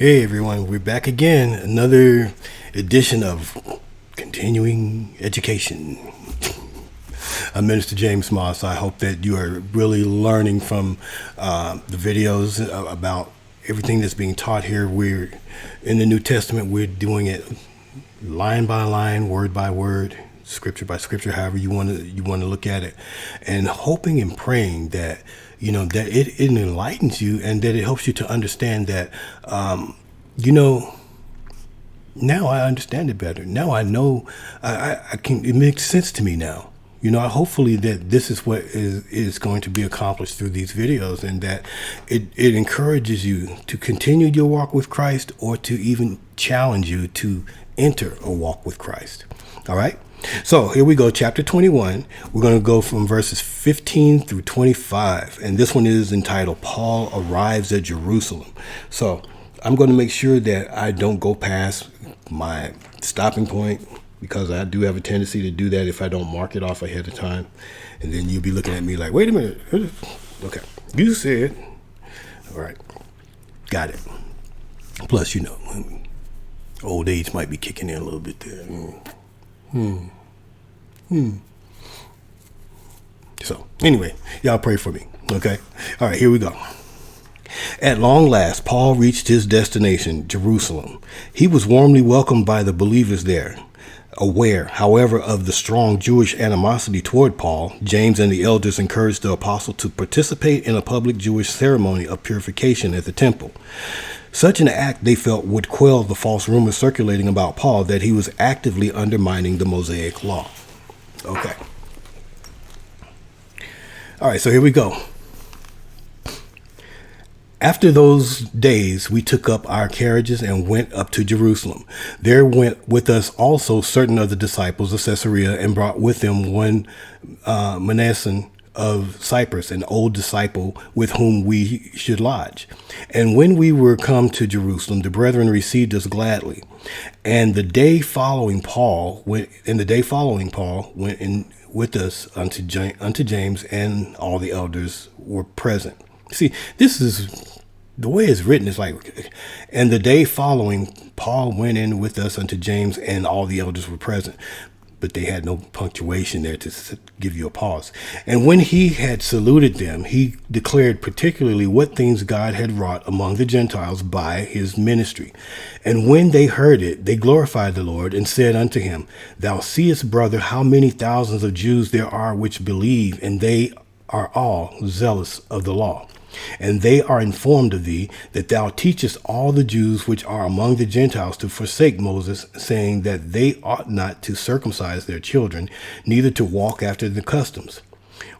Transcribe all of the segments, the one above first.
Hey everyone, we're back again. Another edition of Continuing Education. I'm Minister James Moss. I hope that you are really learning from the videos about everything that's being taught here. We're in the New Testament. We're doing it line by line, word by word, scripture by scripture, however you want to look at it, and hoping and praying that that it enlightens you and that it helps you to understand that now I understand it better. Now I know I can. It makes sense to me now. Hopefully that this is what is going to be accomplished through these videos, and that it encourages you to continue your walk with Christ, or to even challenge you to enter a walk with Christ. All right. So here we go, chapter 21. We're going to go from verses 15 through 25. And this one is entitled, Paul Arrives at Jerusalem. So I'm going to make sure that I don't go past my stopping point, because I do have a tendency to do that if I don't mark it off ahead of time. And then you'll be looking at me like, wait a minute. Okay, you said. All right, got it. Plus, old age might be kicking in a little bit there. So anyway, y'all pray for me. Okay. All right, here we go. At long last, Paul reached his destination, Jerusalem. He was warmly welcomed by the believers there. Aware, however, of the strong Jewish animosity toward Paul, James and the elders encouraged the apostle to participate in a public Jewish ceremony of purification at the temple. Such an act, they felt, would quell the false rumors circulating about Paul that he was actively undermining the Mosaic law. Okay. All right, so here we go. After those days, we took up our carriages and went up to Jerusalem. There went with us also certain of the disciples of Caesarea, and brought with them one Manasseh of Cyprus, an old disciple with whom we should lodge. And when we were come to Jerusalem, the brethren received us gladly. And the day following, Paul went in with us unto James, and all the elders were present. See, this is the way it's written. It's like, and the day following, Paul went in with us unto James, and all the elders were present. But they had no punctuation there to give you a pause. And when he had saluted them, he declared particularly what things God had wrought among the Gentiles by his ministry. And when they heard it, they glorified the Lord, and said unto him, Thou seest, brother, how many thousands of Jews there are which believe, and they are all zealous of the law. And they are informed of thee, that thou teachest all the Jews which are among the Gentiles to forsake Moses, saying that they ought not to circumcise their children, neither to walk after the customs.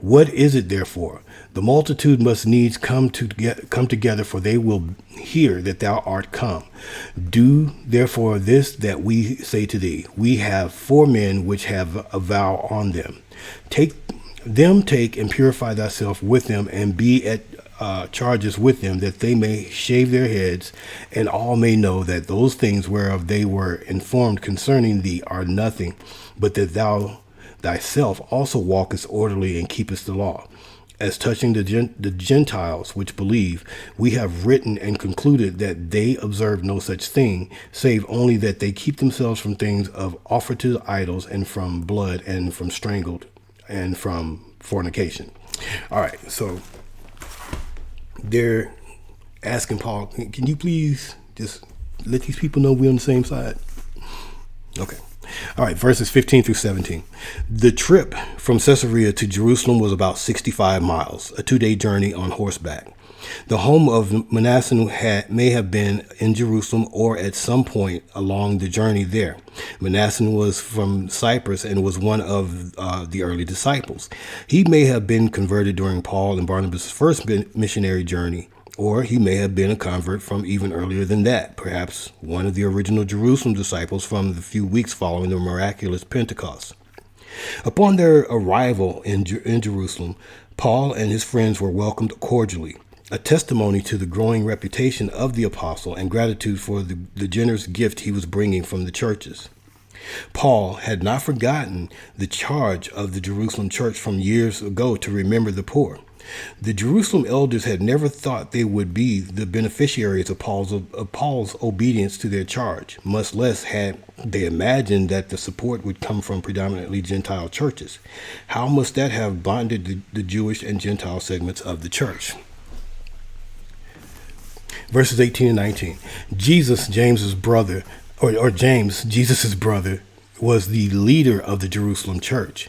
What is it therefore? The multitude must needs come together, for they will hear that thou art come. Do therefore this that we say to thee. We have 4 men which have a vow on them. Take and purify thyself with them, and be at charges with them, that they may shave their heads, and all may know that those things whereof they were informed concerning thee are nothing, but that thou thyself also walkest orderly and keepest the law. As touching the Gentiles which believe, we have written and concluded that they observe no such thing, save only that they keep themselves from things of offered to idols, and from blood, and from strangled, and from fornication. All right, so they're asking Paul, can you please just let these people know we're on the same side? Okay. All right, verses 15 through 17. The trip from Caesarea to Jerusalem was about 65 miles, a 2-day journey on horseback. The home of Manasseh may have been in Jerusalem, or at some point along the journey there. Manasseh was from Cyprus and was one of the early disciples. He may have been converted during Paul and Barnabas' first missionary journey, or he may have been a convert from even earlier than that, perhaps one of the original Jerusalem disciples from the few weeks following the miraculous Pentecost. Upon their arrival in Jerusalem, Paul and his friends were welcomed cordially, a testimony to the growing reputation of the apostle and gratitude for the generous gift he was bringing from the churches. Paul had not forgotten the charge of the Jerusalem church from years ago to remember the poor. The Jerusalem elders had never thought they would be the beneficiaries of Paul's obedience to their charge, much less had they imagined that the support would come from predominantly Gentile churches. How must that have bonded the Jewish and Gentile segments of the church? Verses 18 and 19. James's brother, Jesus' brother, was the leader of the Jerusalem church.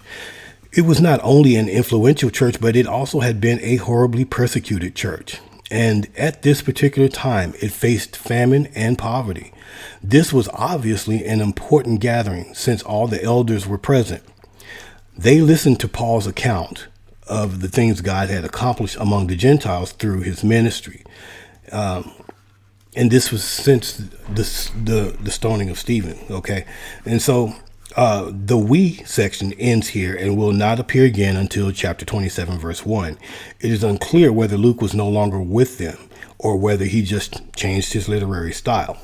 It was not only an influential church, but it also had been a horribly persecuted church. And at this particular time, it faced famine and poverty. This was obviously an important gathering since all the elders were present. They listened to Paul's account of the things God had accomplished among the Gentiles through his ministry. And this was since the stoning of Stephen. Okay. And so the we section ends here and will not appear again until chapter 27, verse 1. It is unclear whether Luke was no longer with them or whether he just changed his literary style.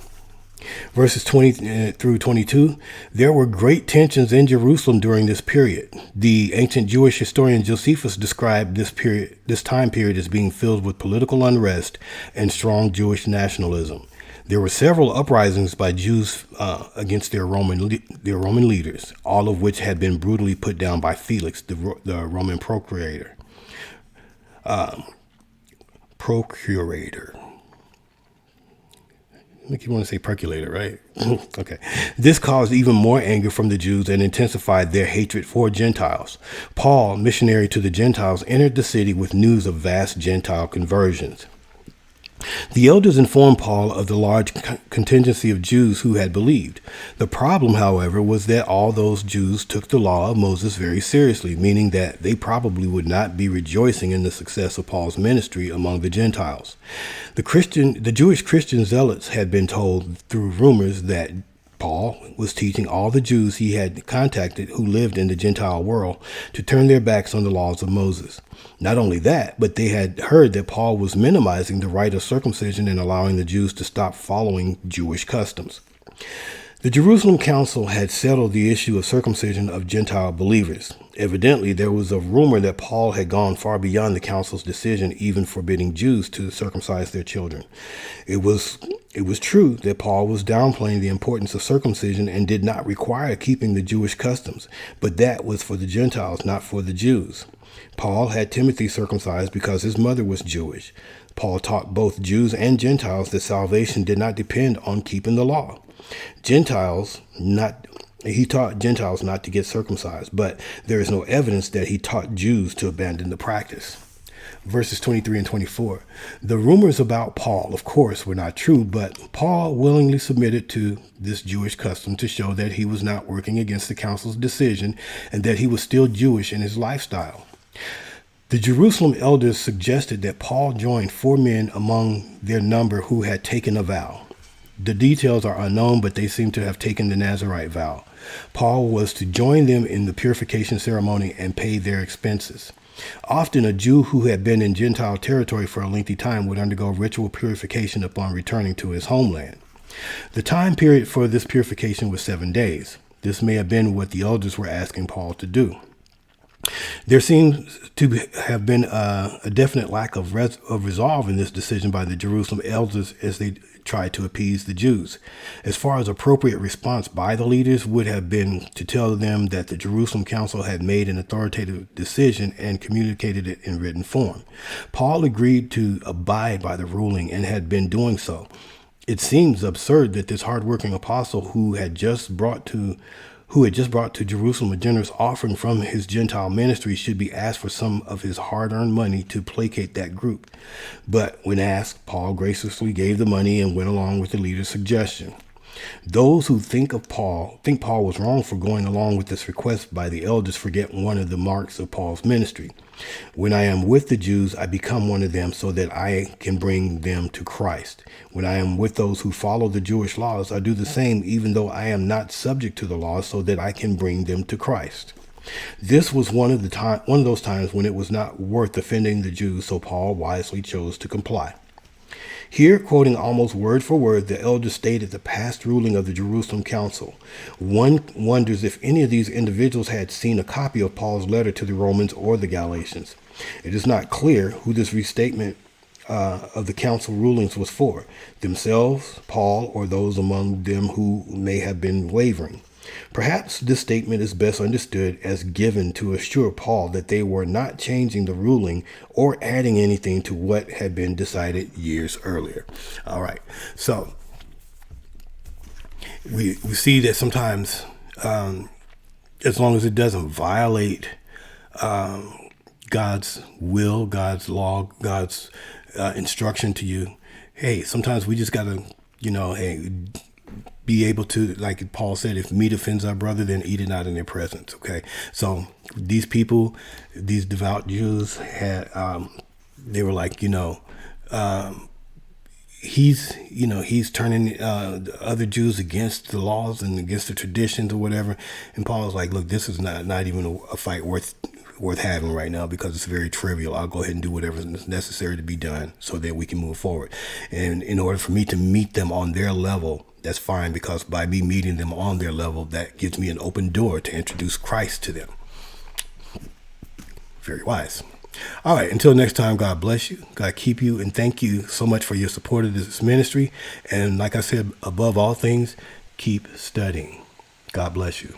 Verses 20 through 22, there were great tensions in Jerusalem during this period. The ancient Jewish historian Josephus described this time period as being filled with political unrest and strong Jewish nationalism. There were several uprisings by Jews against their Roman leaders, all of which had been brutally put down by Felix, the Roman procurator. Make you want to say percolator, right? Okay. This caused even more anger from the Jews and intensified their hatred for Gentiles. Paul, missionary to the Gentiles, entered the city with news of vast Gentile conversions. The elders informed Paul of the large contingency of Jews who had believed. The problem, however, was that all those Jews took the law of Moses very seriously, meaning that they probably would not be rejoicing in the success of Paul's ministry among the Gentiles. The Jewish Christian zealots had been told through rumors that Paul was teaching all the Jews he had contacted who lived in the Gentile world to turn their backs on the laws of Moses. Not only that, but they had heard that Paul was minimizing the rite of circumcision and allowing the Jews to stop following Jewish customs. The Jerusalem Council had settled the issue of circumcision of Gentile believers. Evidently, there was a rumor that Paul had gone far beyond the council's decision, even forbidding Jews to circumcise their children. It was true that Paul was downplaying the importance of circumcision and did not require keeping the Jewish customs, but that was for the Gentiles, not for the Jews. Paul had Timothy circumcised because his mother was Jewish. Paul taught both Jews and Gentiles that salvation did not depend on keeping the law. He taught Gentiles not to get circumcised, but there is no evidence that he taught Jews to abandon the practice. Verses 23 and 24. The rumors about Paul, of course, were not true, but Paul willingly submitted to this Jewish custom to show that he was not working against the council's decision and that he was still Jewish in his lifestyle. The Jerusalem elders suggested that Paul join 4 men among their number who had taken a vow. The details are unknown, but they seem to have taken the Nazirite vow. Paul was to join them in the purification ceremony and pay their expenses. Often a Jew who had been in Gentile territory for a lengthy time would undergo ritual purification upon returning to his homeland. The time period for this purification was 7 days. This may have been what the elders were asking Paul to do. There seems to have been a definite lack of resolve in this decision by the Jerusalem elders as they tried to appease the Jews. As far as appropriate response by the leaders would have been to tell them that the Jerusalem Council had made an authoritative decision and communicated it in written form. Paul agreed to abide by the ruling and had been doing so. It seems absurd that this hardworking apostle who had just brought to Jerusalem a generous offering from his Gentile ministry should be asked for some of his hard-earned money to placate that group. But when asked, Paul graciously gave the money and went along with the leader's suggestion. Those who think Paul was wrong for going along with this request by the elders forget one of the marks of Paul's ministry. When I am with the Jews, I become one of them so that I can bring them to Christ. When I am with those who follow the Jewish laws, I do the same, even though I am not subject to the law, so that I can bring them to Christ. This was one of those times when it was not worth offending the Jews, so Paul wisely chose to comply. Here, quoting almost word for word, the elders stated the past ruling of the Jerusalem Council. One wonders if any of these individuals had seen a copy of Paul's letter to the Romans or the Galatians. It is not clear who this restatement of the council rulings was for, themselves, Paul, or those among them who may have been wavering. Perhaps this statement is best understood as given to assure Paul that they were not changing the ruling or adding anything to what had been decided years earlier. All right, so we see that sometimes, as long as it doesn't violate God's will, God's law, God's instruction to you, hey, sometimes we just gotta, hey, be able to, like Paul said, if meat offends our brother, then eat it not in their presence. Okay, so these people, these devout Jews, had they were like, he's turning the other Jews against the laws and against the traditions or whatever. And Paul's like, look, this is not even a fight worth having right now, because it's very trivial. I'll go ahead and do whatever is necessary to be done so that we can move forward. And in order for me to meet them on their level, that's fine, because by me meeting them on their level, that gives me an open door to introduce Christ to them. Very wise. All right, until next time, God bless you, God keep you, and thank you so much for your support of this ministry. And like I said, above all things, keep studying. God bless you.